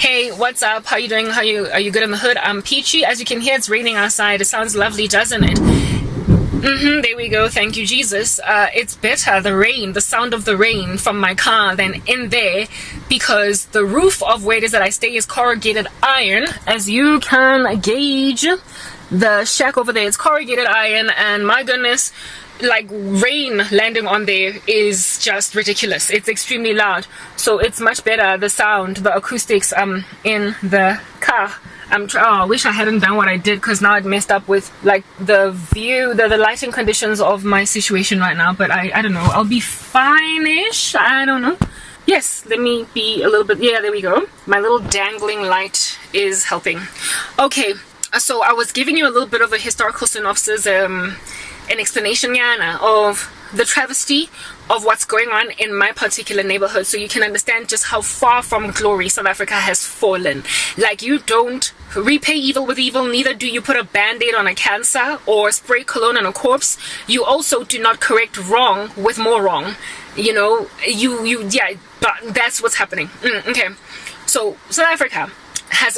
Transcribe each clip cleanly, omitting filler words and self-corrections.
Hey, what's up? How you doing? Are you good in the hood? I'm Peachy. As you can hear, it's raining outside. It sounds lovely, doesn't it? There we go. Thank you, Jesus. It's better, the rain, the sound of the rain from my car than in there, because the roof of where it is that I stay is corrugated iron. As you can gauge, the shack over there is corrugated iron, and my goodness, like, rain landing on there is just ridiculous. It's extremely loud, so it's much better, the sound, the acoustics in the car. I wish I hadn't done what I did, because now it messed up with like the view, the lighting conditions of my situation right now. But I don't know, I'll be fine-ish. I don't know. Yes, let me be a little bit, yeah, there we go. My little dangling light is helping. Okay, so I was giving you a little bit of a historical synopsis, an explanation, Yana, of the travesty of what's going on in my particular neighborhood, so you can understand just how far from glory South Africa has fallen. Like, you don't repay evil with evil, neither do you put a band-aid on a cancer or spray cologne on a corpse. You also do not correct wrong with more wrong. You know, yeah, but that's what's happening. Okay, so South Africa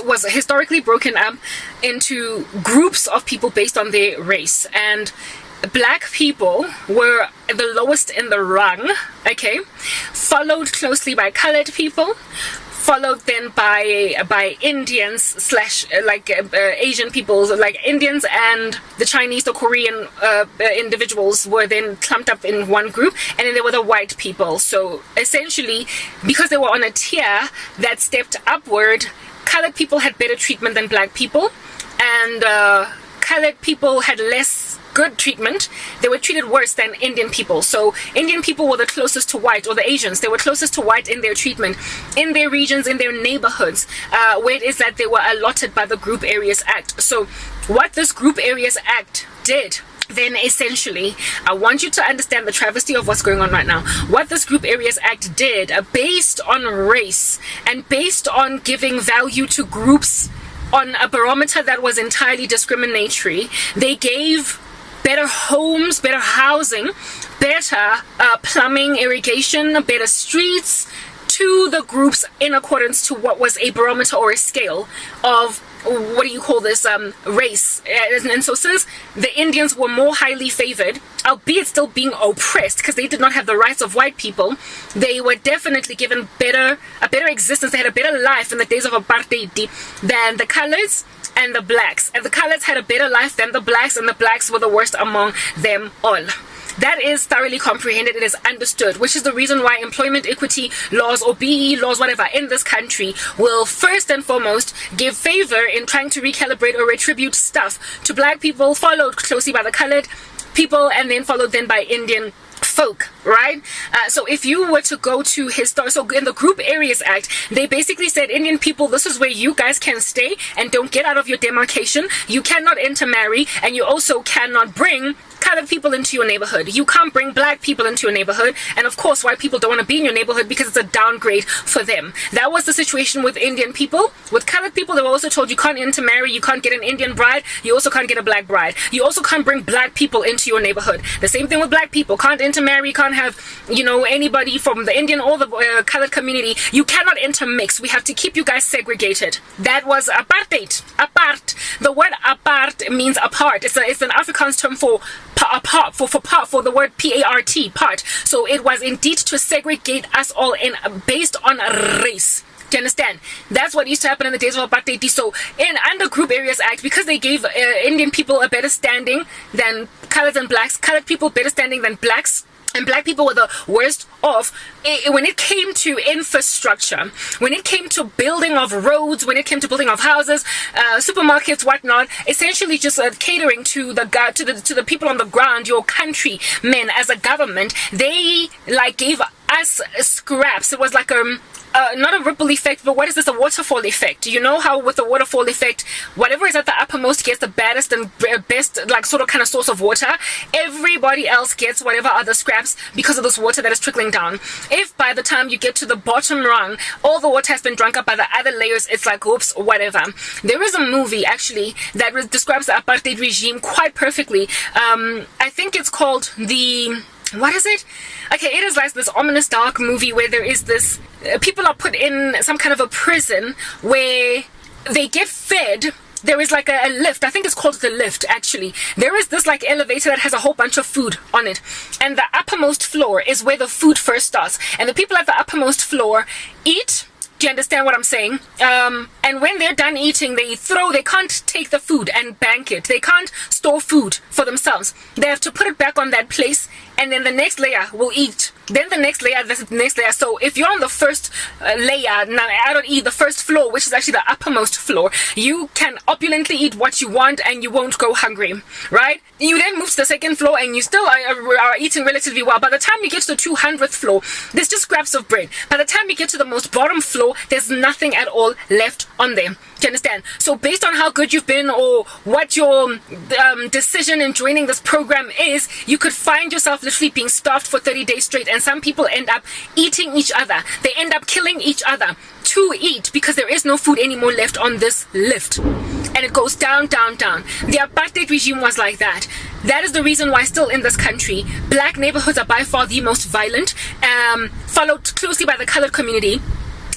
was historically broken up into groups of people based on their race, and black people were the lowest in the rung, okay, followed closely by colored people, followed then by Indians slash Asian people, like Indians, and the Chinese, the Korean individuals were then clumped up in one group, and then there were the white people. So essentially, because they were on a tier that stepped upward, colored people had better treatment than black people, and colored people had less good treatment. They were treated worse than Indian people. So Indian people were the closest to white, or the Asians, they were closest to white in their treatment, in their regions, in their neighborhoods, where it is that they were allotted by the Group Areas Act. So what this Group Areas Act did, then essentially, I want you to understand the travesty of what's going on right now. What this Group Areas Act did, based on race and based on giving value to groups on a barometer that was entirely discriminatory, they gave better homes, better housing, better plumbing, irrigation, better streets to the groups in accordance to what was a barometer or a scale of, what do you call this, race. And so since the Indians were more highly favored, albeit still being oppressed because they did not have the rights of white people, they were definitely given a better existence. They had a better life in the days of Apartheid than the colors and the blacks. And the colors had a better life than the blacks, and the blacks were the worst among them all. That is thoroughly comprehended, it is understood, which is the reason why employment equity laws, or BE laws, whatever, in this country will first and foremost give favor in trying to recalibrate or retribute stuff to black people, followed closely by the colored people, and then followed then by Indian folk, right? So if you were to go to so in the Group Areas Act, they basically said, Indian people, this is where you guys can stay and don't get out of your demarcation. You cannot intermarry, and you also cannot bring colored people into your neighborhood. You can't bring black people into your neighborhood, and of course white people don't want to be in your neighborhood because it's a downgrade for them. That was the situation with Indian people. With colored people, they were also told you can't intermarry, you can't get an Indian bride, you also can't get a black bride, you also can't bring black people into your neighborhood. The same thing with black people, can't intermarry, can't have, you know, anybody from the Indian or the colored community. You cannot intermix. We have to keep you guys segregated. That was apartheid. Apart. The word apart means apart. It's an Afrikaans term for apart, for the word P-A-R-T, part. So it was indeed to segregate us all in based on race. Do you understand? That's what used to happen in the days of Apartheid. So under Group Areas Act, because they gave Indian people a better standing than colors and blacks, colored people better standing than blacks, and black people were the worst off when it came to infrastructure, when it came to building of roads, when it came to building of houses, supermarkets, whatnot. Essentially, just catering to the people on the ground, your countrymen as a government. They gave us scraps. It was like not a ripple effect, but what is this, a waterfall effect? You know how with the waterfall effect, whatever is at the uppermost gets the baddest and best kind of source of water. Everybody else gets whatever other scraps because of this water that is trickling down. If by the time you get to the bottom rung, all the water has been drunk up by the other layers, it's like, oops, whatever. There is a movie actually that describes the apartheid regime quite perfectly. I think it's called what is it? Okay, it is like this ominous dark movie where there is this people are put in some kind of a prison where they get fed. There is like a lift. I think it's called the lift, actually. There is this like elevator that has a whole bunch of food on it. And the uppermost floor is where the food first starts. And the people at the uppermost floor eat. Do you understand what I'm saying? And when they're done eating, they can't take the food and bank it. They can't store food for themselves. They have to put it back on that place, and then the next layer will eat. Then the next layer, the next layer. So if you're on the first layer, now I don't eat the first floor, which is actually the uppermost floor, you can opulently eat what you want and you won't go hungry, right? You then move to the second floor and you still are eating relatively well. By the time you get to the 200th floor, there's just scraps of bread. By the time you get to the most bottom floor, there's nothing at all left on there. Do you understand? So based on how good you've been or what your decision in joining this program is, you could find yourself literally being starved for 30 days straight. And some people end up eating each other. They end up killing each other to eat because there is no food anymore left on this lift. And it goes down, down, down. The apartheid regime was like that. That is the reason why still in this country, black neighborhoods are by far the most violent, followed closely by the colored community.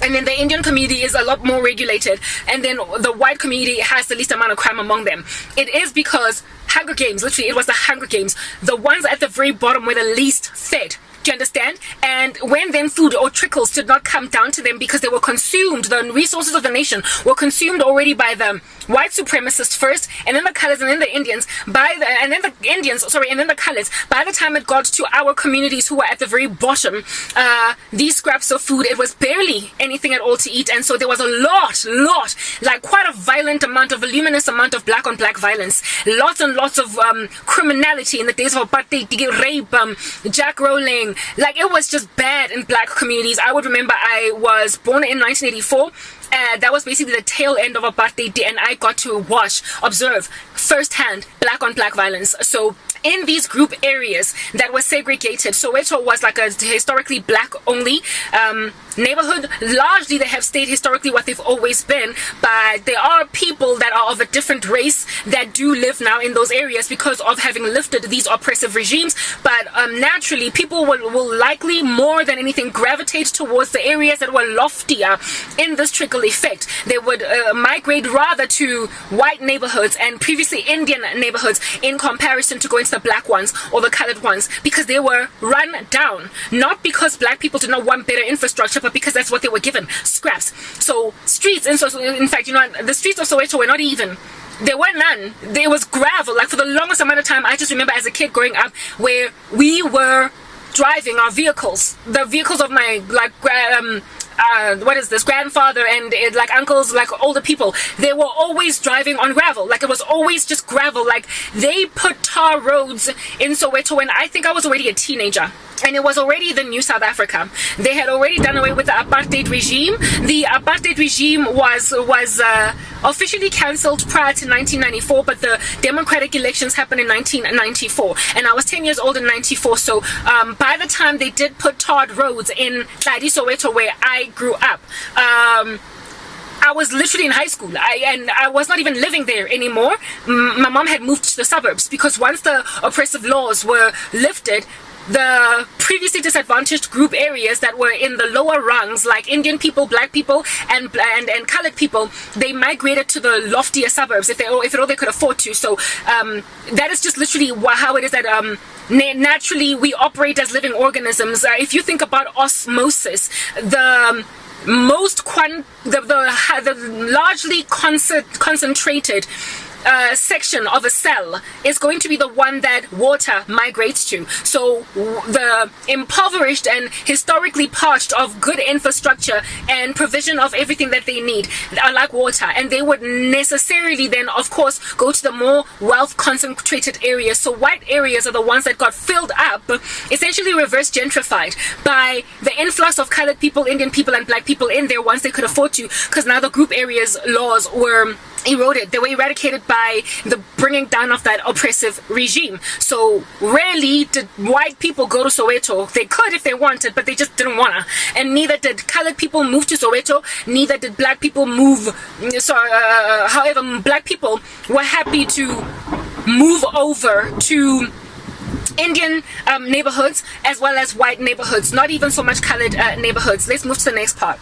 And then the Indian community is a lot more regulated. And then the white community has the least amount of crime among them. It is because Hunger Games, literally, it was the Hunger Games. The ones at the very bottom were the least fed. Do you understand? And when then food or trickles did not come down to them because they were consumed, the resources of the nation were consumed already by the white supremacists first, and then the colors, and then the Indians, and then the colors. By the time it got to our communities who were at the very bottom, these scraps of food, it was barely anything at all to eat. And so there was a lot, like quite a voluminous amount of black on black violence, lots and lots of criminality in the days of apartheid, rape, jack rolling. Like, it was just bad in black communities. I would remember I was born in 1984. That was basically the tail end of apartheid, and I got to observe firsthand black on black violence. So in these group areas that were segregated, Soweto was like a historically black only neighborhood. Largely they have stayed historically what they've always been, but there are people that are of a different race that do live now in those areas because of having lifted these oppressive regimes. But naturally people will likely more than anything gravitate towards the areas that were loftier in this trickle effect. They would migrate rather to white neighborhoods and previously Indian neighborhoods in comparison to going to the black ones or the colored ones, because they were run down, not because black people did not want better infrastructure, but because that's what they were given, scraps. So streets, and so in fact, the streets of Soweto were not even, there were none. There was gravel. Like, for the longest amount of time, I just remember as a kid growing up where we were driving our vehicles, the vehicles of my grandfather and like uncles, like older people, they were always driving on gravel. Like, it was always just gravel. Like, they put tar roads in Soweto when I think I was already a teenager, and it was already the new South Africa. They had already done away with the apartheid regime. The apartheid regime was officially cancelled prior to 1994, but the democratic elections happened in 1994, and I was 10 years old in 94. So by the time they did put tarred roads in Tladi, Soweto, where I grew up, I was literally in high school, and I was not even living there anymore. My mom had moved to the suburbs because once the oppressive laws were lifted, the previously disadvantaged group areas that were in the lower rungs, like Indian people, black people, and colored people, they migrated to the loftier suburbs if at all they could afford to. So that is just literally how it is that naturally we operate as living organisms. If you think about osmosis, the largely concentrated section of a cell is going to be the one that water migrates to. So the impoverished and historically parched of good infrastructure and provision of everything that they need are like water, and they would necessarily then of course go to the more wealth concentrated areas. So white areas are the ones that got filled up, essentially reverse gentrified by the influx of colored people, Indian people, and black people in there once they could afford to, because now the group areas laws were eroded. They were eradicated by the bringing down of that oppressive regime. So rarely did white people go to Soweto. They could if they wanted, but they just didn't wanna. And neither did colored people move to Soweto. Neither did black people move. However, black people were happy to move over to Indian neighborhoods as well as white neighborhoods, not even so much colored neighborhoods. Let's move to the next part.